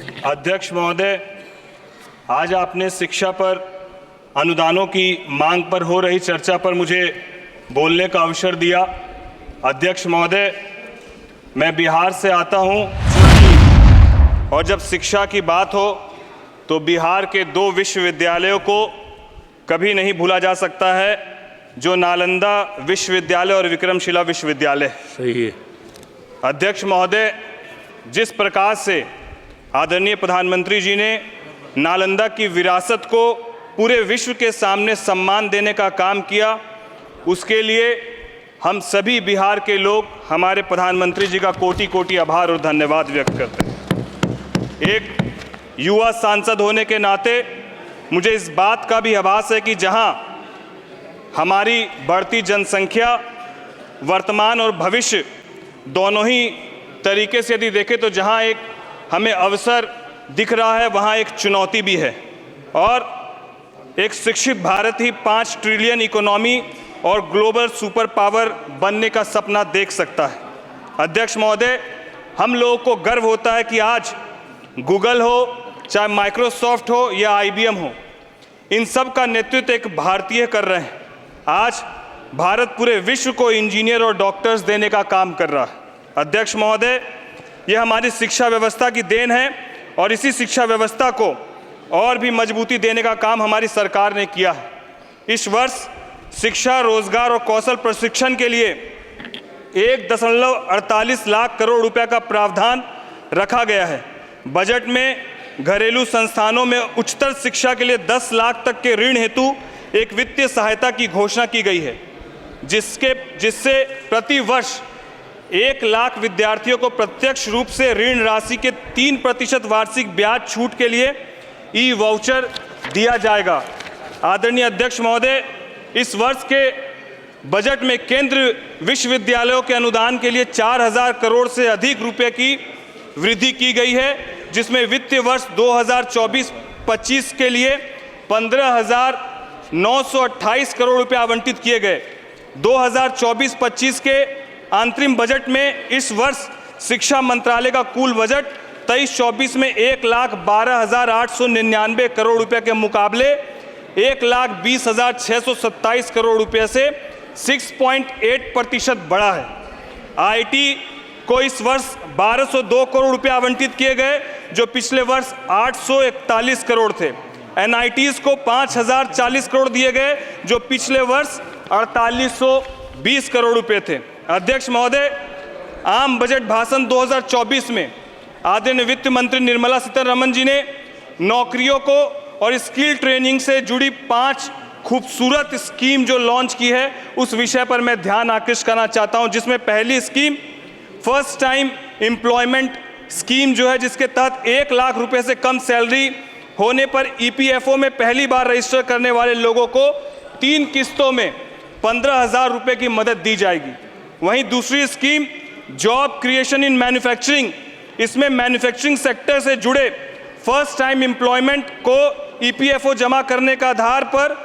अध्यक्ष महोदय, आज आपने शिक्षा पर अनुदानों की मांग पर हो रही चर्चा पर मुझे बोलने का अवसर दिया। अध्यक्ष महोदय, मैं बिहार से आता हूं और जब शिक्षा की बात हो तो बिहार के दो विश्वविद्यालयों को कभी नहीं भूला जा सकता है, जो नालंदा विश्वविद्यालय और विक्रमशिला विश्वविद्यालय। सही है। अध्यक्ष महोदय, जिस प्रकार से आदरणीय प्रधानमंत्री जी ने नालंदा की विरासत को पूरे विश्व के सामने सम्मान देने का काम किया, उसके लिए हम सभी बिहार के लोग हमारे प्रधानमंत्री जी का कोटि कोटि आभार और धन्यवाद व्यक्त करते हैं। एक युवा सांसद होने के नाते मुझे इस बात का भी आभास है कि जहां हमारी बढ़ती जनसंख्या वर्तमान और भविष्य दोनों ही तरीके से यदि देखें तो जहां एक हमें अवसर दिख रहा है, वहां एक चुनौती भी है। और एक शिक्षित भारत ही 5 ट्रिलियन इकोनॉमी और ग्लोबल सुपर पावर बनने का सपना देख सकता है। अध्यक्ष महोदय, हम लोगों को गर्व होता है कि आज गूगल हो, चाहे माइक्रोसॉफ्ट हो या IBM हो, इन सब का नेतृत्व एक भारतीय कर रहे हैं। आज भारत पूरे विश्व को इंजीनियर और डॉक्टर्स देने का काम कर रहा है। अध्यक्ष महोदय, यह हमारी शिक्षा व्यवस्था की देन है और इसी शिक्षा व्यवस्था को और भी मजबूती देने का काम हमारी सरकार ने किया है। इस वर्ष शिक्षा, रोजगार और कौशल प्रशिक्षण के लिए 1.48 लाख करोड़ रुपए का प्रावधान रखा गया है। बजट में घरेलू संस्थानों में उच्चतर शिक्षा के लिए 10 लाख तक के ऋण हेतु एक वित्तीय सहायता की घोषणा की गई है, जिससे प्रति वर्ष 1 लाख विद्यार्थियों को प्रत्यक्ष रूप से ऋण राशि के 3% वार्षिक ब्याज छूट के लिए ई-वाउचर दिया जाएगा। आदरणीय अध्यक्ष महोदय, इस वर्ष के बजट में केंद्र विश्वविद्यालयों के अनुदान के लिए 4000 करोड़ से अधिक रुपए की वृद्धि की गई है, जिसमें वित्तीय वर्ष 2024-25 के लिए 15,928 करोड़ रुपए आवंटित किए गए। 2024-25 के अंतरिम बजट में इस वर्ष शिक्षा मंत्रालय का कुल बजट 23-24 में 1,12,899 करोड़ रुपए के मुकाबले 1,20,627 करोड़ रुपए से 6.8% बढ़ा है। IIT को इस वर्ष 1,202 करोड़ रुपए आवंटित किए गए, जो पिछले वर्ष 841 करोड़ थे। NITs को 5,040 करोड़ दिए गए, जो पिछले वर्ष 4,820 करोड़ रुपए थे। अध्यक्ष महोदय, आम बजट भाषण 2024 में आदरणीय वित्त मंत्री निर्मला सीतारमण जी ने नौकरियों को और स्किल ट्रेनिंग से जुड़ी 5 खूबसूरत स्कीम जो लॉन्च की है, उस विषय पर मैं ध्यान आकृष्ट करना चाहता हूं। जिसमें पहली scheme first time employment scheme जो है, जिसके तहत 1 लाख रुपए से कम सैलरी होने पर EPFO में पहली बार रजिस्टर करने वाले लोगों को 3 किस्तों में 15,000 रुपए की मदद दी जाएगी। वहीं दूसरी scheme job creation in manufacturing, इसमें मैन्युफैक्चरिंग सेक्टर से जुड़े फर्स्ट टाइम एम्प्लॉयमेंट को EPFO जमा करने का आधार पर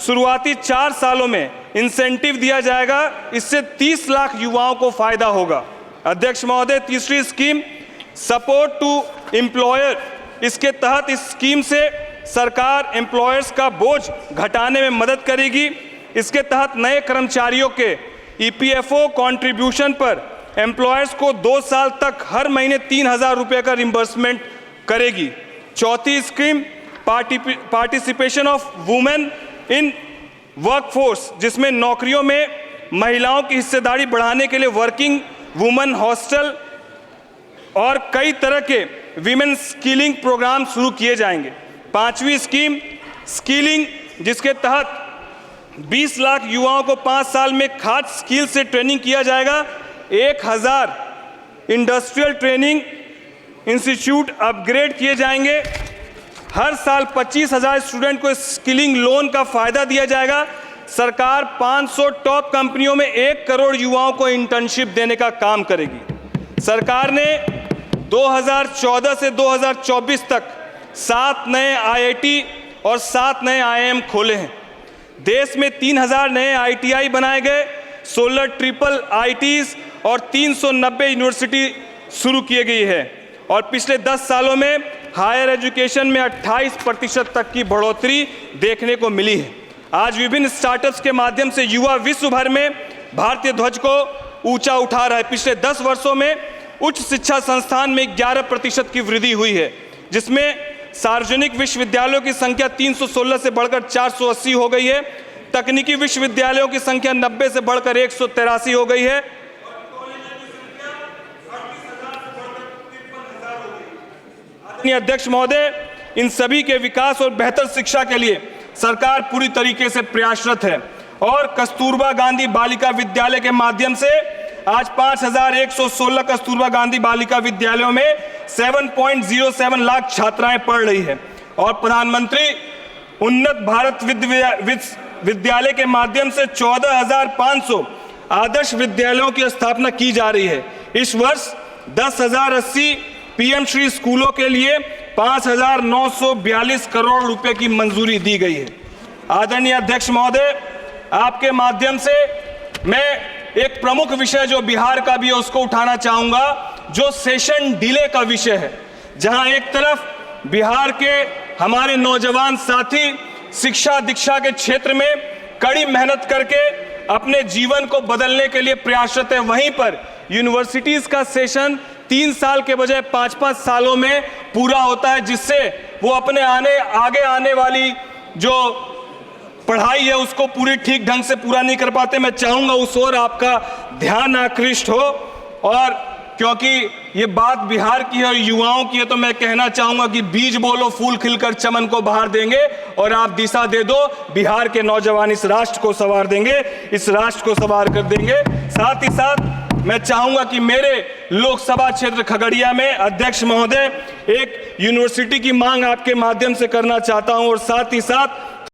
शुरुआती 4 सालों में इंसेंटिव दिया जाएगा। इससे 30 लाख युवाओं को फायदा होगा। अध्यक्ष महोदय, तीसरी स्कीम सपोर्ट टू एम्प्लॉयर, इसके तहत इस स्कीम से सरकार एम्प्लॉयर्स का बोझ घटाने में मदद करेगी। इसके तहत नए कर्मचारियों के EPFO कंट्रीब्यूशन पर एम्प्लॉयर्स को 2 साल तक हर महीने 3,000 रुपये का रिम्बर्समेंट करेगी। चौथी scheme participation of women in workforce, जिसमें नौकरियों में महिलाओं की हिस्सेदारी बढ़ाने के लिए वर्किंग वुमेन हॉस्टल और कई तरह के विमेन स्किलिंग प्रोग्राम शुरू किए जाएंगे। पांचवी स्कीम स्किलिंग, जिसके तहत 20 लाख युवाओं को 5 साल में खाद स्किल से ट्रेनिंग किया जाएगा। 1,000 इंडस्ट्रियल ट्रेनिंग इंस्टीट्यूट अपग्रेड किए जाएंगे। हर साल 25,000 स्टूडेंट को स्किलिंग लोन का फायदा दिया जाएगा। सरकार 500 टॉप कंपनियों में 1 करोड़ युवाओं को इंटर्नशिप देने का काम करेगी। सरकार ने 2014 से 2024 तक 7 नए IIT और 7 नए IIM खोले हैं। देश में 3,000 नए ITI बनाए गए, 16 ट्रिपल IITs और 390 यूनिवर्सिटी शुरू की गई है और पिछले 10 सालों में हायर एजुकेशन में 28% तक की बढ़ोतरी देखने को मिली है। आज विभिन्न स्टार्टअप्स के माध्यम से युवा विश्व भर में भारतीय ध्वज को ऊंचा उठा रहा है। पिछले 10 वर्षों में उच्च शिक्षा संस्थान में 11% की वृद्धि हुई है, जिसमें सार्वजनिक विश्वविद्यालयों की संख्या 316 से बढ़कर 480 हो गई है। तकनीकी विश्वविद्यालयों की संख्या 90 से बढ़कर 183 हो गई है। आदरणीय अध्यक्ष महोदय, इन सभी के विकास और बेहतर शिक्षा के लिए सरकार पूरी तरीके से प्रयासरत है और कस्तूरबा गांधी बालिका विद्यालय के माध्यम से आज 5116 कस्तूरबा गांधी बालिका विद्यालयों में 7.07 लाख छात्राएं पढ़ रही है और प्रधानमंत्री उन्नत भारत विद्यालय के माध्यम से 14,500 आदर्श विद्यालयों की स्थापना की जा रही है। इस वर्ष 10,080 पीएम श्री स्कूलों के लिए 5,942 करोड़ रुपए की मंजूरी दी गई है। आदरणीय अध्यक्ष महोदय, आपके माध्यम से मैं एक प्रमुख विषय जो बिहार का भी है उसको उठाना चाहूंगा, जो सेशन डिले का विषय है, जहां एक तरफ बिहार के हमारे नौजवान साथी शिक्षा दीक्षा के क्षेत्र में कड़ी मेहनत करके अपने जीवन को बदलने के लिए प्रयासरत है, वहीं पर यूनिवर्सिटीज का सेशन 3 साल के बजाय 5-5 सालों में पूरा होता है, जिससे वो अपने आगे आने वाली जो पढ़ाई है उसको पूरी ठीक ढंग से पूरा नहीं कर पाते। मैं चाहूंगा उस ओर आपका ध्यान आकृष्ट हो, और क्योंकि ये बात बिहार की है और युवाओं की है, तो मैं कहना चाहूंगा कि बीज बोलो फूल खिलकर चमन को बहार देंगे और आप दिशा दे दो, बिहार के नौजवान इस राष्ट्र को संवार देंगे, इस राष्ट्र को संवार कर देंगे। साथ ही साथ मैं चाहूंगा कि मेरे लोकसभा क्षेत्र खगड़िया में अध्यक्ष महोदय एक यूनिवर्सिटी की मांग आपके माध्यम से करना चाहता हूं, और साथ ही साथ